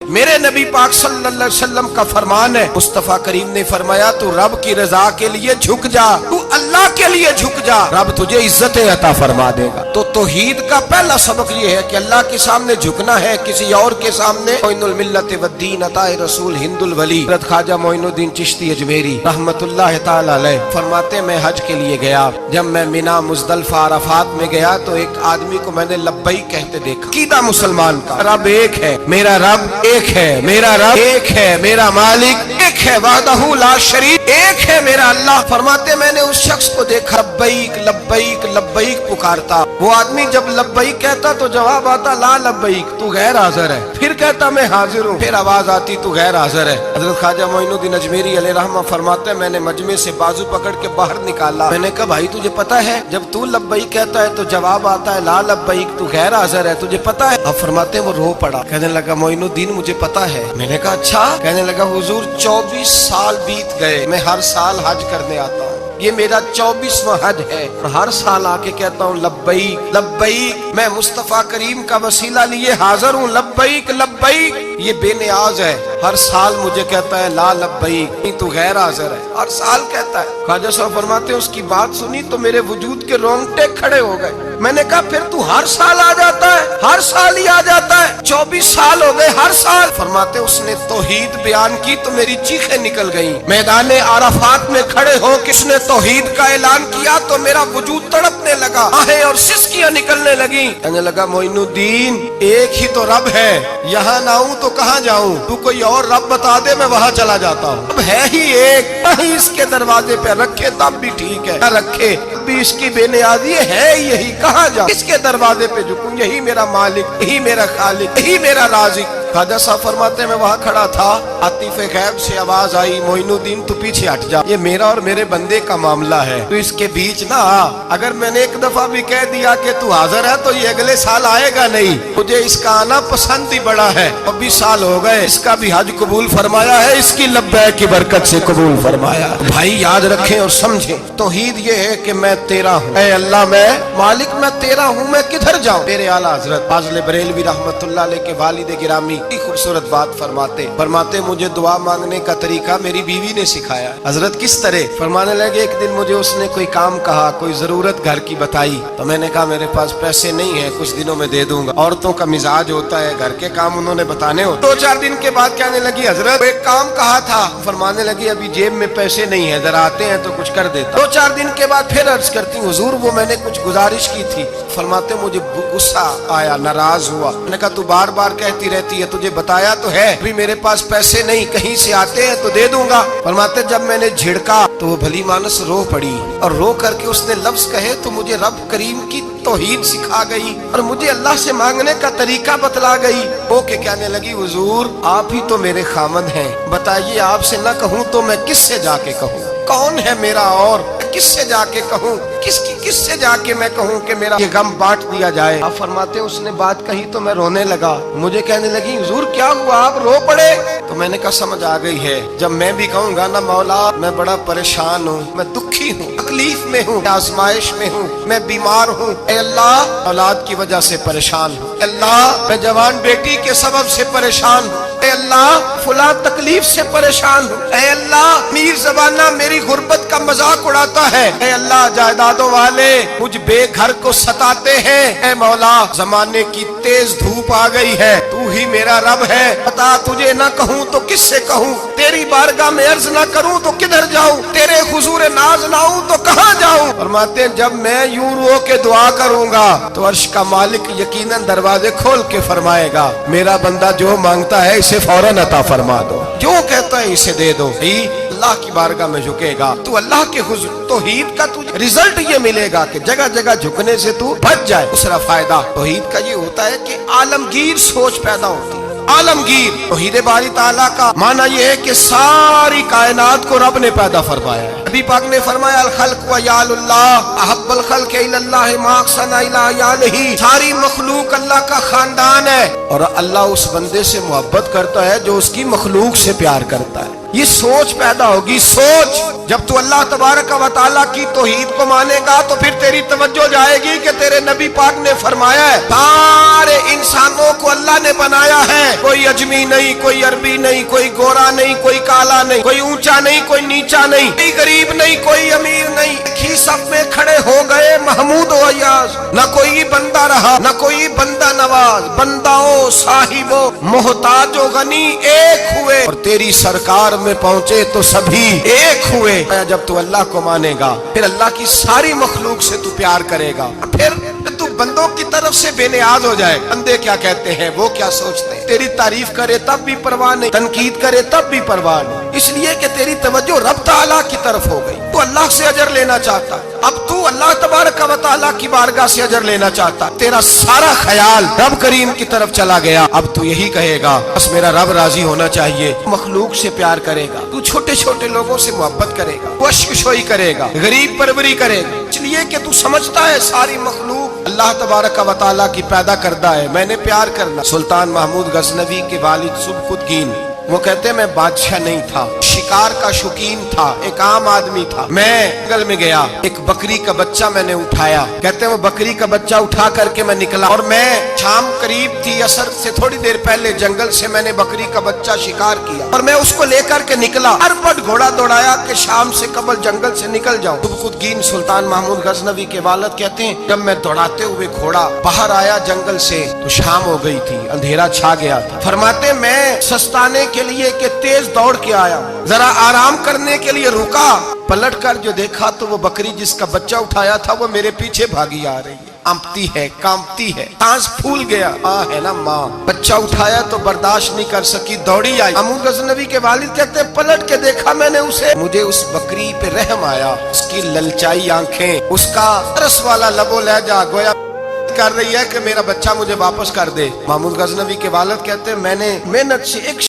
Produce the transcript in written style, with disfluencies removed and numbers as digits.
میرے نبی پاک صلی اللہ علیہ وسلم کا فرمان ہے، مصطفیٰ کریم نے فرمایا تو رب کی رضا کے لیے جھک جا، تو اللہ کے لیے جھک جا، رب تجھے عزت عطا فرما دے گا۔ تو توحید کا پہلا سبق یہ ہے کہ اللہ کے سامنے جھکنا ہے، کسی اور کے سامنے۔ معین الملت والدین عطا رسول ہند الولی حضرت خواجہ معین الدین چشتی اجمیری رحمت اللہ تعالی علیہ فرماتے میں حج کے لیے گیا، جب میں مینا مزدلفہ عرفات میں گیا تو ایک آدمی کو میں نے لبیک کہتے دیکھا۔ عقیدہ مسلمان کا رب ایک ہے، میرا رب ایک ہے، میرا رب ایک ہے، میرا مالک ایک ہے، وحدہ لا شریک ایک ہے میرا اللہ۔ فرماتے میں نے اس شخص کو دیکھا لبیک لبیک لبیک پکارتا، وہ آدمی جب لبیک کہتا تو جواب آتا لا لبیک، تو غیر حاضر ہے، پھر کہتا میں حاضر ہوں، پھر آواز آتی تو غیر حاضر ہے۔ حضرت خواجہ معین الدین اجمیری علیہ رحمہ فرماتے میں نے مجمع سے بازو پکڑ کے باہر نکالا، میں نے کہا بھائی تجھے پتا ہے جب تو لبیک کہتا ہے تو جواب آتا ہے لا لبیک، تو غیر حاضر ہے، تجھے پتا ہے؟ اب فرماتے وہ رو پڑا، کہنے لگا معین الدین مجھے پتا ہے۔ میں نے کہا اچھا؟ کہنے لگا حضور 24 سال بیت گئے، میں ہر سال حج کرنے آتا ہوں، یہ میرا 24واں حج ہے، اور ہر سال آ کے کہتا ہوں لبیک لبیک، میں مصطفیٰ کریم کا وسیلہ لیے حاضر ہوں، لبیک لبیک۔ یہ بے نیاز ہے، ہر سال مجھے کہتا ہے لا لبیک، نہیں تو غیر حاضر ہے، ہر سال کہتا ہے۔ خواجہ صاحب فرماتے ہیں اس کی بات سنی تو میرے وجود کے رونگٹے کھڑے ہو گئے۔ میں نے کہا پھر تو ہر سال آ جاتا ہے، ہر سال ہی آ جاتا ہے، 24 سال ہو گئے ہر سال۔ فرماتے اس نے توحید بیان کی تو میری چیخیں نکل گئیں، میدان عرفات میں کھڑے ہو کس نے توحید کا اعلان کیا تو میرا وجود تڑپنے لگا، آہیں اور سسکیاں نکلنے لگیں۔ کہنے لگا معین الدین ایک ہی تو رب ہے، یہاں نہ ہوں تو کہاں جاؤں، تو کوئی اور رب بتا دے میں وہاں چلا جاتا ہوں، اب ہے ہی ایک، کہیں اس کے دروازے پہ رکھے تب بھی ٹھیک ہے، نہ رکھے بھی اس کی بے نیازی ہے یہی، کہاں جاؤں، اس کے دروازے پہ جھکوں، یہی میرا مالک، یہی میرا خالق، یہی میرا رازق۔ خواجہ صاحب فرماتے میں وہاں کھڑا تھا، عاطف غیب سے آواز آئی معین الدین تو پیچھے ہٹ جا، یہ میرا اور میرے بندے کا معاملہ ہے، تو اس کے بیچ نہ آ، اگر میں نے ایک دفعہ بھی کہہ دیا کہ تو حاضر ہے تو یہ اگلے سال آئے گا نہیں، مجھے اس کا آنا پسند ہی بڑا ہے، 24 سال ہو گئے، اس کا بھی حج قبول فرمایا ہے، اس کی لبیک کی برکت سے قبول فرمایا۔ بھائی یاد رکھیں اور سمجھیں، توحید یہ ہے کہ میں تیرا ہوں، اے اللہ میں مالک میں تیرا ہوں، میں کدھر جاؤں؟ میرے اعلیٰ حضرت فاضل بریلوی رحمت اللہ علیہ کے والد گرامی خوبصورت بات فرماتے مجھے دعا مانگنے کا طریقہ میری بیوی نے سکھایا۔ حضرت کس طرح؟ فرمانے لگے ایک دن مجھے اس نے کوئی کام کہا، کوئی ضرورت گھر کی بتائی، تو میں نے کہا میرے پاس پیسے نہیں ہیں، کچھ دنوں میں دے دوں گا، عورتوں کا مزاج ہوتا ہے گھر کے کام انہوں نے بتانے ہوتے۔ 2-4 دن کے بعد کہنے لگی حضرت ایک کام کہا تھا، فرمانے لگی ابھی جیب میں پیسے نہیں ہیں، ذرا آتے ہیں تو کچھ کر دیتا۔ 2-4 دن کے بعد پھر عرض کرتی ہوں حضور وہ میں نے کچھ گزارش کی تھی، فرماتے مجھے غصہ آیا، ناراض ہوا، میں نے کہا تو بار بار کہتی رہتی ہے، تجھے بتایا تو ہے ابھی میرے پاس پیسے نہیں، کہیں سے آتے ہیں تو دے دوں گا۔ فرماتے جب میں نے جھڑکا تو وہ بھلی مانس رو پڑی، اور رو کر کے اس نے لفظ کہے تو مجھے رب کریم کی توحید سکھا گئی اور مجھے اللہ سے مانگنے کا طریقہ بتلا گئی۔ وہ کہ کہنے لگی حضور آپ ہی تو میرے خامد ہیں، بتائیے آپ سے نہ کہوں تو میں کس سے جا کے کہوں؟ کون ہے میرا اور کس سے جا کے کہوں؟ کس سے جا کے میں کہوں کہ میرا یہ غم بانٹ دیا جائے؟ آپ فرماتے اس نے بات کہی تو میں رونے لگا، مجھے کہنے لگی حضور کیا ہوا آپ رو پڑے؟ تو میں نے کہا سمجھ آ گئی ہے، جب میں بھی کہوں گا نا مولا میں بڑا پریشان ہوں، میں دکھی ہوں، تکلیف میں ہوں، آزمائش میں ہوں، میں بیمار ہوں، اے اللہ اولاد کی وجہ سے پریشان ہوں، اے اللہ میں جوان بیٹی کے سبب سے پریشان ہوں، اے اللہ فلاں تکلیف سے پریشان ہوں، اے اللہ میر زبانہ میری غربت کا مذاق اڑاتا ہے، اے اللہ جائیدادوں والے مجھ بے گھر کو ستاتے ہیں، اے مولا زمانے کی تیز دھوپ آ گئی ہے، تو ہی میرا رب ہے، بتا تجھے نہ کہوں تو کس سے کہوں، تیری بارگاہ میں عرض نہ کروں تو کدھر جاؤں، تیرے حضور ناز نہ ہوں تو کہاں جاؤں؟ فرماتے ہیں جب میں یوں رو کے دعا کروں گا تو عرش کا مالک یقیناً دروازے کھول کے فرمائے گا میرا بندہ جو مانگتا ہے اسے فوراً عطا فرما دو، جو کہتا ہے اسے دے دو۔ اللہ کی بارگاہ میں جھکے گا تو اللہ کے حضور توحید کا تجھے رزلٹ یہ ملے گا کہ جگہ جگہ جھکنے سے تو بچ جائے۔ دوسرا فائدہ توحید کا یہ ہوتا ہے کہ عالمگیر سوچ پیدا ہوتی ہے۔ عالمگیر توحید باری تعالیٰ کا معنی یہ ہے کہ ساری کائنات کو رب نے پیدا فرمایا ہے۔ نبی پاک نے فرمایا الخلق و یال اللہ احب الخلق الی اللہ ما احسن الی یالہ، ساری مخلوق اللہ کا خاندان ہے اور اللہ اس بندے سے محبت کرتا ہے جو اس کی مخلوق سے پیار کرتا ہے۔ یہ سوچ پیدا ہوگی، سوچ۔ جب تو اللہ تبارک و تعالیٰ کی توحید کو مانے گا تو پھر تیری توجہ جائے گی کہ تیرے نبی پاک نے فرمایا ہے سارے انسانوں کو اللہ نے بنایا ہے، کوئی اجمی نہیں، کوئی عربی نہیں، کوئی گورا نہیں، کوئی کالا نہیں، کوئی اونچا نہیں، کوئی نیچا نہیں، کوئی غریب نہیں، کوئی امیر نہیں، ایک ہی سب میں کھڑے ہو گئے محمود و ایاز۔ نہ کوئی بندہ رہا نہ کوئی بندہ نواز، بنداؤ صاحبو محتاج و غنی ایک ہوئے، اور تیری سرکار میں پہنچے تو سبھی ایک ہوئے۔ جب تو اللہ کو مانے گا پھر اللہ کی ساری مخلوق سے تو پیار کرے گا، پھر تو بندوں کی طرف سے بے نیاز ہو جائے۔ بندے کیا کہتے ہیں، وہ کیا سوچتے ہیں، تیری تعریف کرے تب بھی پرواہ نہیں، تنقید کرے تب بھی پرواہ نہیں، اس لیے کہ تیری توجہ رب تعالیٰ کی طرف ہو گئی۔ تو اللہ سے اجر لینا چاہتا، اب تو اللہ تبارک و تعالیٰ کی بارگاہ سے اجر لینا چاہتا، تیرا سارا خیال رب کریم کی طرف چلا گیا۔ اب تو یہی کہے گا بس میرا رب راضی ہونا چاہیے، مخلوق سے پیار کرے گا، تو چھوٹے چھوٹے لوگوں سے محبت کرے گا، وشکشوئی کرے گا، غریب پروری کرے گا، اس لیے کہ تو سمجھتا ہے ساری مخلوق اللہ تبارک و تعالیٰ کی پیدا کردہ ہے، میں نے پیار کرنا۔ سلطان محمود غزنوی کے والد سبکتگین وہ کہتے ہیں میں بادشاہ نہیں تھا، شکار کا شوقین تھا، ایک عام آدمی تھا۔ میں جنگل میں گیا، ایک بکری کا بچہ میں نے اٹھایا، کہتے ہیں وہ بکری کا بچہ اٹھا کر کے میں نکلا، اور میں شام قریب تھی، عصر سے تھوڑی دیر پہلے جنگل سے میں نے بکری کا بچہ شکار کیا، اور میں اس کو لے کر کے نکلا، اربٹ گھوڑا دوڑایا کہ شام سے قبل جنگل سے نکل جاؤں۔ سبکتگین سلطان محمود غزنوی کے والد کہتے ہیں جب میں دوڑاتے ہوئے گھوڑا باہر آیا جنگل سے تو شام ہو گئی تھی، اندھیرا چھا گیا تھا۔ فرماتے میں سستانے کے لیے کہ تیز دوڑ کے آیا، ذرا آرام کرنے کے لیے رکا، پلٹ کر جو دیکھا تو وہ بکری جس کا بچہ اٹھایا تھا وہ میرے پیچھے بھاگی آ رہی ہے، امپتی ہے، کامتی ہے، سانس پھول گیا، ماں ہے نا ماں، بچہ اٹھایا تو برداشت نہیں کر سکی، دوڑی آئی۔ محمود غزنوی کے والد کہتے ہیں پلٹ کے دیکھا میں نے اسے، مجھے اس بکری پہ رحم آیا، اس کی للچائی آنکھیں، اس کا رس والا لب و لہجہ گویا کر رہی ہے کہ میرا بچہ مجھے واپس کر دے۔ محمود غزنوی کے والد کہتے ہیں میں نے محنت سے ایک